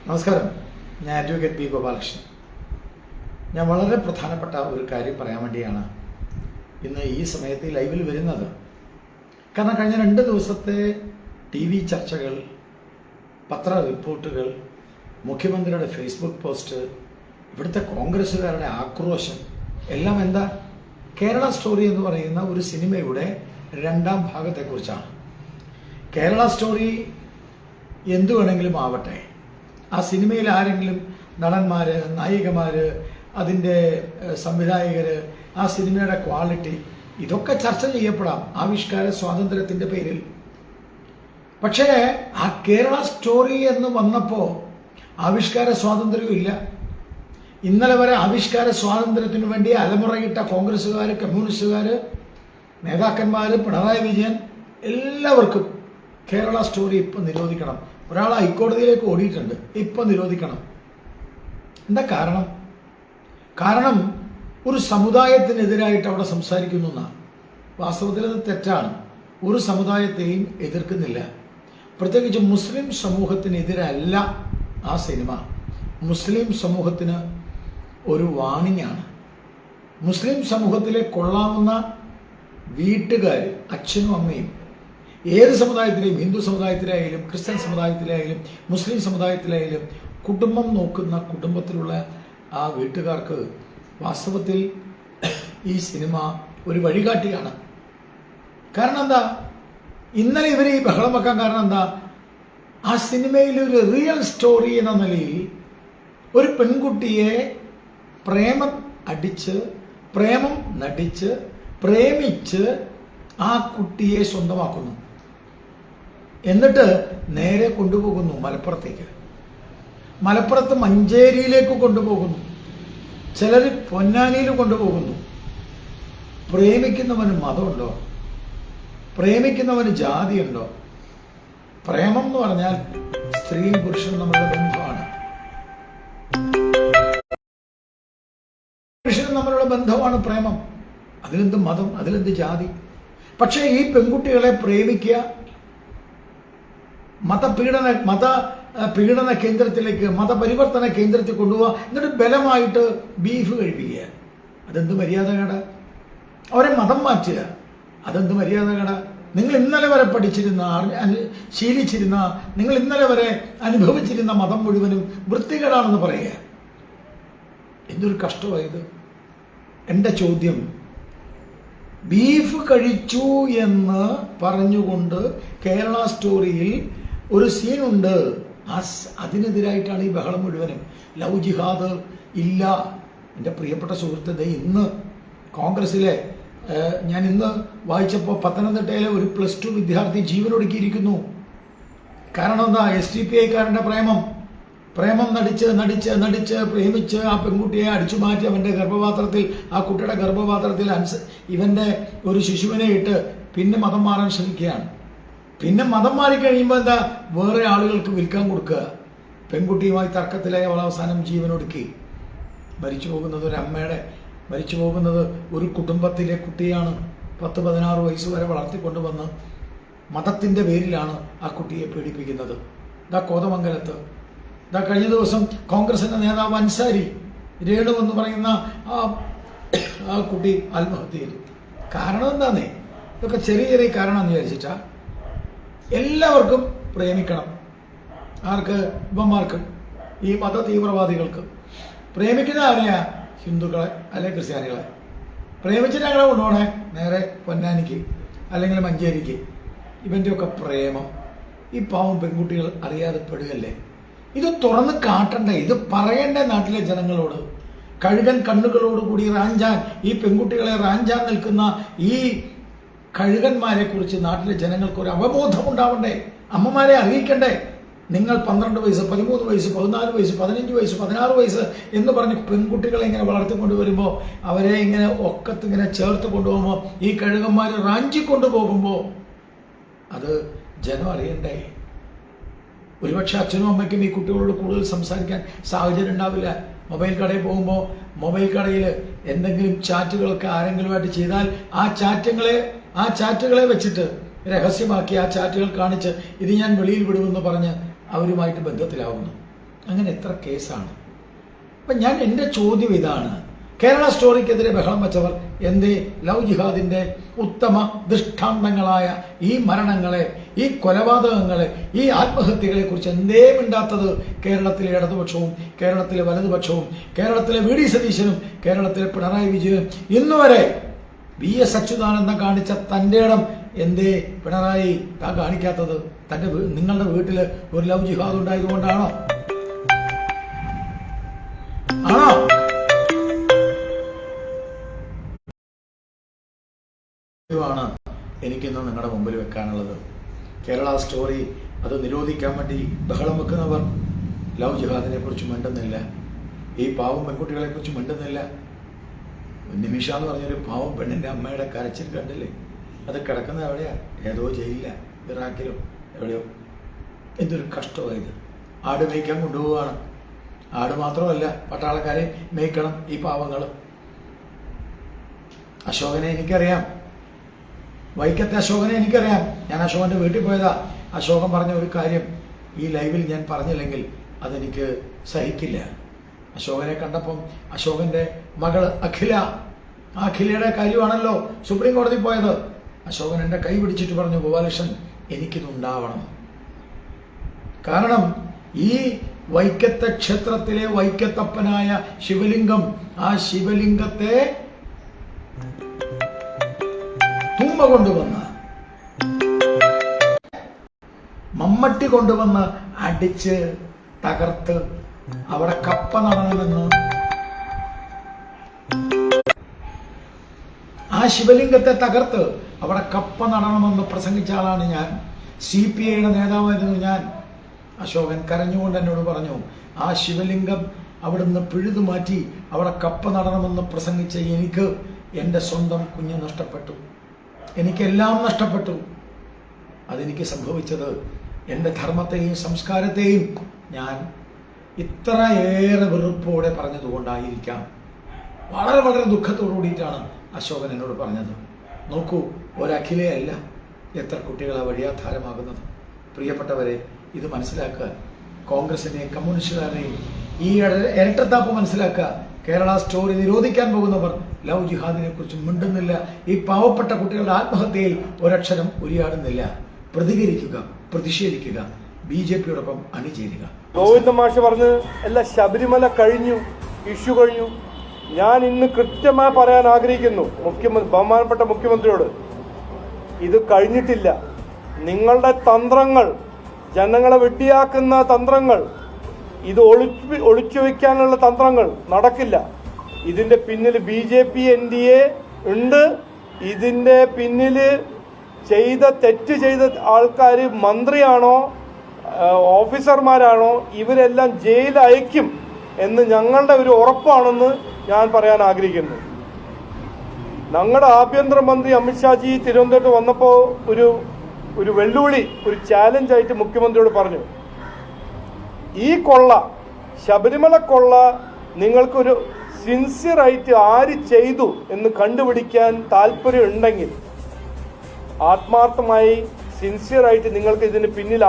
നമസ്കാരം, ഞാൻ advocate P Gopalakrishnan. ഞാൻ വളരെ പ്രധാനപ്പെട്ട ഒരു കാര്യം പറയാൻ വേണ്ടിയാണ് ഇന്ന് ഈ സമയത്ത് ഈ ലൈവിൽ വരുന്നത്. കാരണം കഴിഞ്ഞ 2 ദിവസത്തെ TV ചർച്ചകൾ, പത്ര റിപ്പോർട്ടുകൾ, മുഖ്യമന്ത്രിയുടെ ഫേസ്ബുക്ക് പോസ്റ്റ്, ഇവിടുത്തെ കോൺഗ്രസ്സുകാരുടെ ആക്രോശം എല്ലാം എന്താ? കേരള സ്റ്റോറി എന്ന് പറയുന്ന ഒരു സിനിമയുടെ 2ാം ഭാഗത്തെക്കുറിച്ചാണ്. കേരള സ്റ്റോറി എന്തു വേണമെങ്കിലും ആവട്ടെ, ആ സിനിമയിൽ ആരെങ്കിലും നടന്മാർ, നായികമാർ, അതിൻ്റെ സംവിധായകർ, ആ സിനിമയുടെ ക്വാളിറ്റി, ഇതൊക്കെ ചർച്ച ചെയ്യപ്പെടാം ആവിഷ്കാര സ്വാതന്ത്ര്യത്തിൻ്റെ പേരിൽ. പക്ഷേ ആ കേരള സ്റ്റോറി എന്ന് വന്നപ്പോൾ ആവിഷ്കാര സ്വാതന്ത്ര്യവും ഇല്ല. ഇന്നലെ വരെ ആവിഷ്കാര സ്വാതന്ത്ര്യത്തിനു വേണ്ടി അലമുറയിട്ട കോൺഗ്രസ്സുകാർ, കമ്മ്യൂണിസ്റ്റുകാർ, നേതാക്കന്മാർ, പിണറായി വിജയൻ, എല്ലാവർക്കും കേരള സ്റ്റോറി ഇപ്പം നിരോധിക്കണം. ഒരാൾ ഹൈക്കോടതിയിലേക്ക് ഓടിയിട്ടുണ്ട്, ഇപ്പം നിരോധിക്കണം. എന്താ കാരണം? കാരണം ഒരു സമുദായത്തിനെതിരായിട്ട് അവിടെ സംസാരിക്കുന്നു എന്നാണ്. വാസ്തവത്തിൽ അത് തെറ്റാണ്. ഒരു സമുദായത്തെയും എതിർക്കുന്നില്ല. പ്രത്യേകിച്ച് മുസ്ലിം സമൂഹത്തിനെതിരല്ല ആ സിനിമ. മുസ്ലിം സമൂഹത്തിന് ഒരു വാണിംഗ് ആണ്. മുസ്ലിം സമൂഹത്തിലെ കൊള്ളാവുന്ന വീട്ടുകാർ, അച്ഛനും അമ്മയും, ഏത് സമുദായത്തിലെയും, ഹിന്ദു സമുദായത്തിലായാലും ക്രിസ്ത്യൻ സമുദായത്തിലായാലും മുസ്ലിം സമുദായത്തിലായാലും കുടുംബം നോക്കുന്ന കുടുംബത്തിലുള്ള ആ വീട്ടുകാർക്ക് വാസ്തവത്തിൽ ഈ സിനിമ ഒരു വഴികാട്ടിയാണ്. കാരണം എന്താ? ഇന്നലെ ഇവർ ഈ ബഹളം വെക്കാൻ കാരണം എന്താ? ആ സിനിമയിൽ ഒരു റിയൽ സ്റ്റോറി എന്ന നിലയിൽ ഒരു പെൺകുട്ടിയെ പ്രേമം നടിച്ച് പ്രേമിച്ച് ആ കുട്ടിയെ സ്വന്തമാക്കുന്നു. എന്നിട്ട് നേരെ കൊണ്ടുപോകുന്നു മലപ്പുറത്തേക്ക്. മലപ്പുറത്ത് മഞ്ചേരിയിലേക്ക് കൊണ്ടുപോകുന്നു, ചിലർ പൊന്നാനിയിൽ കൊണ്ടുപോകുന്നു. പ്രേമിക്കുന്നവന് മതമുണ്ടോ? പ്രേമിക്കുന്നവന് ജാതിയുണ്ടോ? പ്രേമം എന്ന് പറഞ്ഞാൽ സ്ത്രീയും പുരുഷനും തമ്മിലുള്ള ബന്ധമാണ്. പുരുഷനും തമ്മിലുള്ള ബന്ധമാണ് പ്രേമം. അതിലെന്ത് മതം, അതിലെന്ത് ജാതി? പക്ഷേ ഈ പെൺകുട്ടികളെ പ്രേമിക്കുക, മതപീഡന കേന്ദ്രത്തിലേക്ക്, മതപരിവർത്തന കേന്ദ്രത്തിൽ കൊണ്ടുപോവുക, എന്നിട്ട് ബലമായിട്ട് ബീഫ് കഴിപ്പിക്കുക. അതെന്ത് മര്യാദകേടാ? അവരെ മതം മാറ്റുക, അതെന്ത് മര്യാദകേടാ? നിങ്ങൾ ഇന്നലെ വരെ പഠിച്ചിരുന്ന, ശീലിച്ചിരുന്ന, നിങ്ങൾ ഇന്നലെ വരെ അനുഭവിച്ചിരുന്ന മതം മുഴുവനും വൃത്തികേടാണെന്ന് പറയുക. എന്തൊരു കഷ്ടമായത്. എൻ്റെ ചോദ്യം, ബീഫ് കഴിച്ചു എന്ന് പറഞ്ഞുകൊണ്ട് കേരള സ്റ്റോറിയിൽ ഒരു സീനുണ്ട്. അതിനെതിരായിട്ടാണ് ഈ ബഹളം മുഴുവനും. ലവ് ജിഹാദ് ഇല്ല. എൻ്റെ പ്രിയപ്പെട്ട സുഹൃത്തെ, ഇന്ന് കോൺഗ്രസ്സിലെ ഞാൻ ഇന്ന് വായിച്ചപ്പോൾ പത്തനംതിട്ടയിലെ ഒരു +2 വിദ്യാർത്ഥി ജീവനൊടുക്കിയിരിക്കുന്നു. കാരണം എന്താ? SDPIക്കാരൻ്റെ പ്രേമം നടിച്ച് പ്രേമിച്ച് ആ പെൺകുട്ടിയെ അടിച്ചു മാറ്റി അവൻ്റെ ഗർഭപാത്രത്തിൽ, ആ കുട്ടിയുടെ ഗർഭപാത്രത്തിൽ ഇവൻ്റെ ഒരു ശിശുവിനെ ഇട്ട് പിന്നെ മതം മാറാൻ ശ്രമിക്കുകയാണ്. പിന്നെ മതം മാറിക്കഴിയുമ്പോൾ എന്താ? വേറെ ആളുകൾക്ക് വിൽക്കാൻ കൊടുക്കുക. പെൺകുട്ടിയുമായി തർക്കത്തിലായി അവൾ അവസാനം ജീവനൊടുക്കി. മരിച്ചു പോകുന്നത് ഒരു അമ്മയുടെ, മരിച്ചു പോകുന്നത് ഒരു കുടുംബത്തിലെ കുട്ടിയാണ്. 10-16 വയസ്സ് വരെ വളർത്തിക്കൊണ്ടുവന്ന് മതത്തിൻ്റെ പേരിലാണ് ആ കുട്ടിയെ പീഡിപ്പിക്കുന്നത്. ഇതാ കോതമംഗലത്ത്, ഇതാ കഴിഞ്ഞ ദിവസം കോൺഗ്രസിൻ്റെ നേതാവ് അൻസാരി, രേണു എന്ന് പറയുന്ന ആ കുട്ടി ആത്മഹത്യ ചെയ്തു. കാരണം എന്താന്നേ? ഇതൊക്കെ ചെറിയ കാരണമെന്ന് വിചാരിച്ചിട്ടാ. എല്ലാവർക്കും പ്രേമിക്കണം. ആർക്ക്? ഇവന്മാർക്ക്, ഈ മത തീവ്രവാദികൾക്ക്. പ്രേമിക്കുന്ന ആരെയാ? ഹിന്ദുക്കളെ അല്ലെങ്കിൽ ക്രിസ്ത്യാനികളെ. പ്രേമിച്ചിട്ട് ഞങ്ങളെ കൊണ്ടുപോകണേ നേരെ പൊന്നാനിക്ക് അല്ലെങ്കിൽ മഞ്ചേരിക്ക്. ഇവൻ്റെയൊക്കെ പ്രേമം ഈ പാവം പെൺകുട്ടികൾ അറിയാതെ പെടുകയല്ലേ? ഇത് തുറന്ന് കാട്ടണ്ടേ? ഇത് പറയണ്ടേ നാട്ടിലെ ജനങ്ങളോട്? കഴുകൻ കണ്ണുകളോടുകൂടി റാഞ്ചാൻ, ഈ പെൺകുട്ടികളെ റാഞ്ചാൻ നിൽക്കുന്ന ഈ കഴുകന്മാരെ കുറിച്ച് നാട്ടിലെ ജനങ്ങൾക്ക് ഒരു അവബോധം ഉണ്ടാവണ്ടേ? അമ്മമാരെ അറിയിക്കണ്ടേ? നിങ്ങൾ 12 വയസ്സ്, 13 വയസ്സ്, 14 വയസ്സ്, 15 വയസ്സ്, 16 വയസ്സ് എന്ന് പറഞ്ഞ് പെൺകുട്ടികളെ ഇങ്ങനെ വളർത്തിക്കൊണ്ടുവരുമ്പോൾ, അവരെ ഇങ്ങനെ ഒക്കത്തിങ്ങനെ ചേർത്ത് കൊണ്ടുപോകുമ്പോൾ, ഈ കഴുകന്മാർ റാഞ്ചിക്കൊണ്ടുപോകുമ്പോൾ അത് ജനം അറിയണ്ടേ? ഒരുപക്ഷെ അച്ഛനും അമ്മയ്ക്കും ഈ കുട്ടികളോട് കൂടുതൽ സംസാരിക്കാൻ സാഹചര്യം ഉണ്ടാവില്ല. മൊബൈൽ കടയിൽ പോകുമ്പോൾ മൊബൈൽ കടയിൽ എന്തെങ്കിലും ചാറ്റുകളൊക്കെ ആരെങ്കിലുമായിട്ട് ചെയ്താൽ ആ ചാറ്റുകളെ വെച്ചിട്ട് രഹസ്യമാക്കി ആ ചാറ്റുകൾ കാണിച്ച് ഇത് ഞാൻ വെളിയിൽ വിടുമെന്ന് പറഞ്ഞ് അവരുമായിട്ട് ബന്ധത്തിലാവുന്നു. അങ്ങനെ എത്ര കേസാണ്? അപ്പം ഞാൻ എൻ്റെ ചോദ്യം ഇതാണ്, കേരള സ്റ്റോറിക്കെതിരെ ബഹളം വെച്ചവർ എന്തേ ലവ് ജിഹാദിൻ്റെ ഉത്തമ ദൃഷ്ടാന്തങ്ങളായ ഈ മരണങ്ങളെ, ഈ കൊലപാതകങ്ങളെ, ഈ ആത്മഹത്യകളെ കുറിച്ച് എന്തേ മിണ്ടാത്തത്? കേരളത്തിലെ ഇടതുപക്ഷവും കേരളത്തിലെ വലതുപക്ഷവും കേരളത്തിലെ വി ഡി സതീശനും കേരളത്തിലെ പിണറായി വിജയനും ഇന്നുവരെ VS അച്യുതാനന്ദൻ കാണിച്ച തൻ്റെ ഇടം എന്തേ പിണറായി താൻ കാണിക്കാത്തത്? നിങ്ങളുടെ വീട്ടിൽ ഒരു ലവ് ജിഹാദ് ഉണ്ടായതുകൊണ്ടാണോ? ആണോ? ാണ് എനിക്കിന്ന് നിങ്ങളുടെ മുമ്പിൽ വെക്കാനുള്ളത്. കേരള സ്റ്റോറി അത് നിരോധിക്കാൻ വേണ്ടി ബഹളം വെക്കുന്നവർ ലവ് ജിഹാദിനെ കുറിച്ച് മിണ്ടുന്നില്ല, ഈ പാവം പെൺകുട്ടികളെ കുറിച്ച് മിണ്ടുന്നില്ല. നിമിഷ എന്ന് പറഞ്ഞൊരു പാവം പെണ്ണിൻ്റെ അമ്മയുടെ കരച്ചിൽ കണ്ടില്ലേ? അത് കിടക്കുന്നത് എവിടെയാ? ഏതോ ജയിലില്ല, ഇറാഖിലോ എവിടെയോ. എന്തൊരു കഷ്ടമായത്. ആട് മേയ്ക്കാൻ കൊണ്ടുപോവുകയാണ്. ആട് മാത്രമല്ല, പട്ടാളക്കാരെ മേയ്ക്കണം ഈ പാവങ്ങൾ. അശോകനെ എനിക്കറിയാം, വൈക്കത്തെ അശോകനെ എനിക്കറിയാം. ഞാൻ അശോകൻ്റെ വീട്ടിൽ പോയതാ. അശോകൻ പറഞ്ഞ ഒരു കാര്യം ഈ ലൈവിൽ ഞാൻ പറഞ്ഞില്ലെങ്കിൽ അതെനിക്ക് സഹിക്കില്ല. അശോകനെ കണ്ടപ്പം അശോകൻ്റെ മകൾ അഖില, ആ അഖിലയുടെ കാര്യമാണല്ലോ സുപ്രീം കോടതി പോയത്. അശോകൻ എൻ്റെ കൈ പിടിച്ചിട്ട് പറഞ്ഞു, ഗോപാലകൃഷ്ണൻ എനിക്കിതുണ്ടാവണം. കാരണം ഈ വൈക്കത്തെ ക്ഷേത്രത്തിലെ വൈക്കത്തപ്പനായ ശിവലിംഗം, ആ ശിവലിംഗത്തെ തുമ്പ കൊണ്ടുവന്ന് മമ്മട്ടി കൊണ്ടുവന്ന് അടിച്ച് തകർത്ത് അവിടെ കപ്പ നടണമെന്ന്, ആ ശിവലിംഗത്തെ തകർത്ത് അവിടെ കപ്പ നടണമെന്ന് പ്രസംഗിച്ച ആളാണ് ഞാൻ. CPIയുടെ നേതാവായിരുന്നു ഞാൻ. അശോകൻ കരഞ്ഞുകൊണ്ട് എന്നോട് പറഞ്ഞു, ആ ശിവലിംഗം അവിടുന്ന് പിഴുതു മാറ്റി അവിടെ കപ്പ നടണമെന്ന് പ്രസംഗിച്ച എനിക്ക് എൻ്റെ സ്വന്തം കുഞ്ഞ് നഷ്ടപ്പെട്ടു, എനിക്കെല്ലാം നഷ്ടപ്പെട്ടു. അതെനിക്ക് സംഭവിച്ചത് എൻ്റെ ധർമ്മത്തെയും സംസ്കാരത്തെയും ഞാൻ ഇത്രയേറെ വെറുപ്പോടെ പറഞ്ഞതുകൊണ്ടായിരിക്കാം. വളരെ വളരെ ദുഃഖത്തോടു കൂടിയിട്ടാണ് അശോകൻ എന്നോട് പറഞ്ഞത്. നോക്കൂ, ഒരഖിലയല്ല, എത്ര കുട്ടികളാണ് വഴിയാധാരമാകുന്നത്. പ്രിയപ്പെട്ടവരെ, ഇത് മനസ്സിലാക്കുക. കോൺഗ്രസിനെയും കമ്മ്യൂണിസ്റ്റുകാരെയും ഈ ഇരട്ടത്താപ്പ് മനസ്സിലാക്കുക. കേരള സ്റ്റോറി നിരോധിക്കാൻ പോകുന്നവർ ലവ് ജിഹാദിനെ കുറിച്ച് മിണ്ടുന്നില്ല. ഈ പാവപ്പെട്ട കുട്ടികളുടെ ആത്മഹത്യയിൽ ഒരക്ഷരം ഉരിയാടുന്നില്ല. പ്രതികരിക്കുക, പ്രതിഷേധിക്കുക, BJPയോടൊപ്പം അണിചേരുക. ഗോവിന്ദ മാഷ് പറഞ്ഞ് എല്ലാം ശബരിമല കഴിഞ്ഞു, ഇഷ്യൂ കഴിഞ്ഞു. ഞാൻ ഇന്ന് കൃത്യമായി പറയാൻ ആഗ്രഹിക്കുന്നു ബഹുമാനപ്പെട്ട മുഖ്യമന്ത്രിയോട്, ഇത് കഴിഞ്ഞിട്ടില്ല. നിങ്ങളുടെ തന്ത്രങ്ങൾ, ജനങ്ങളെ വെട്ടിയാക്കുന്ന തന്ത്രങ്ങൾ, ഇത് ഒളിച്ചു വയ്ക്കാനുള്ള തന്ത്രങ്ങൾ നടക്കില്ല. ഇതിന്റെ പിന്നിൽ BJP NDA ഉണ്ട്. ഇതിന്റെ പിന്നിൽ തെറ്റ് ചെയ്ത ആൾക്കാർ മന്ത്രിയാണോ ഓഫീസർമാരാണോ ഇവരെല്ലാം ജയിൽ അയക്കും എന്ന് ഞങ്ങളുടെ ഒരു ഉറപ്പാണെന്ന് ഞാൻ പറയാൻ ആഗ്രഹിക്കുന്നു. ഞങ്ങളുടെ ആഭ്യന്തരമന്ത്രി അമിത്ഷാജി തിരുവനന്തപുരത്ത് വന്നപ്പോൾ ഒരു വെല്ലുവിളി, ഒരു ചാലഞ്ചായിട്ട് മുഖ്യമന്ത്രിയോട് പറഞ്ഞു, ഈ കൊള്ള, ശബരിമല കൊള്ള നിങ്ങൾക്കൊരു സിൻസിയറായിട്ട് ആര് ചെയ്തു എന്ന് കണ്ടുപിടിക്കാൻ താല്പര്യം ഉണ്ടെങ്കിൽ, ആത്മാർത്ഥമായി സിൻസിയറായിട്ട് നിങ്ങൾക്ക് ഇതിന് പിന്നിൽ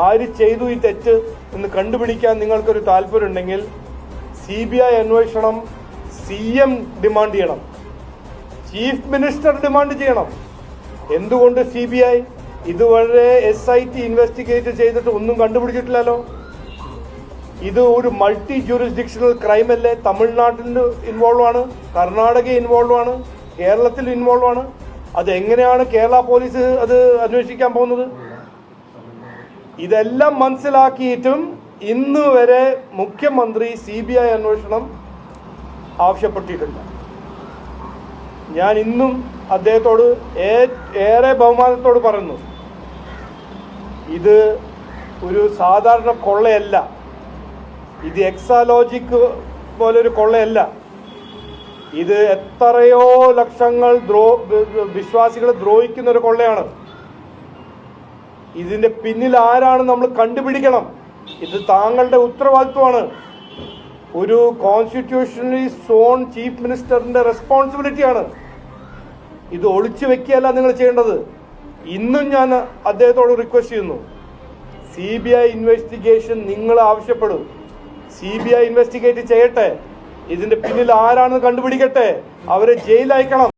ആര് ചെയ്തു ഈ തെറ്റ് എന്ന് കണ്ടുപിടിക്കാൻ നിങ്ങൾക്കൊരു താല്പര്യം ഉണ്ടെങ്കിൽ CBI അന്വേഷണം CM ഡിമാൻഡ് ചെയ്യണം, ചീഫ് മിനിസ്റ്റർ ഡിമാൻഡ് ചെയ്യണം. എന്തുകൊണ്ട് CBI ഇതുവരെ SIT ഇൻവെസ്റ്റിഗേറ്റ് ചെയ്തിട്ട് ഒന്നും കണ്ടുപിടിച്ചിട്ടില്ലല്ലോ? ഇത് ഒരു മൾട്ടി ജൂറിസ്ഡിക്ഷണൽ ക്രൈം അല്ലേ? തമിഴ്നാട്ടിൽ ഇൻവോൾവ് ആണ്, കർണാടക ഇൻവോൾവ് ആണ്, കേരളത്തിൽ ഇൻവോൾവ് ആണ്. അതെങ്ങനെയാണ് കേരള പോലീസ് അത് അന്വേഷിക്കാൻ പോകുന്നത്? ഇതെല്ലാം മനസ്സിലാക്കിയിട്ടും ഇന്ന് വരെ മുഖ്യമന്ത്രി CBI അന്വേഷണം ആവശ്യപ്പെട്ടിട്ടില്ല. ഞാൻ ഇന്നും അദ്ദേഹത്തോട് ഏറെ ബഹുമാനത്തോട് പറയുന്നു, ഇത് ഒരു സാധാരണ കൊള്ളയല്ല, ഇത് എക്സാലോജിക് പോലൊരു കൊള്ളയല്ല. ഇത് എത്രയോ ലക്ഷങ്ങൾ വിശ്വാസികളെ ദ്രോഹിക്കുന്ന ഒരു കൊള്ളയാണ്. ഇതിന്റെ പിന്നിൽ ആരാണ് നമ്മൾ കണ്ടുപിടിക്കണം. ഇത് താങ്കളുടെ ഉത്തരവാദിത്വമാണ്. ഒരു കോൺസ്റ്റിറ്റ്യൂഷണലി സോൺ ചീഫ് മിനിസ്റ്ററിന്റെ റെസ്പോൺസിബിലിറ്റിയാണ്. ഇത് ഒളിച്ചു വെക്കുകയല്ല നിങ്ങൾ ചെയ്യേണ്ടത്. ഇന്നും ഞാൻ അദ്ദേഹത്തോട് റിക്വസ്റ്റ് ചെയ്യുന്നു, CBI ഇൻവെസ്റ്റിഗേഷൻ നിങ്ങൾ ആവശ്യപ്പെടും. CBI ഇൻവെസ്റ്റിഗേറ്റ് ചെയ്യട്ടെ, ഇതിന്റെ പിന്നിൽ ആരാണെന്ന് കണ്ടുപിടിക്കട്ടെ, അവരെ ജയിലയക്കണം.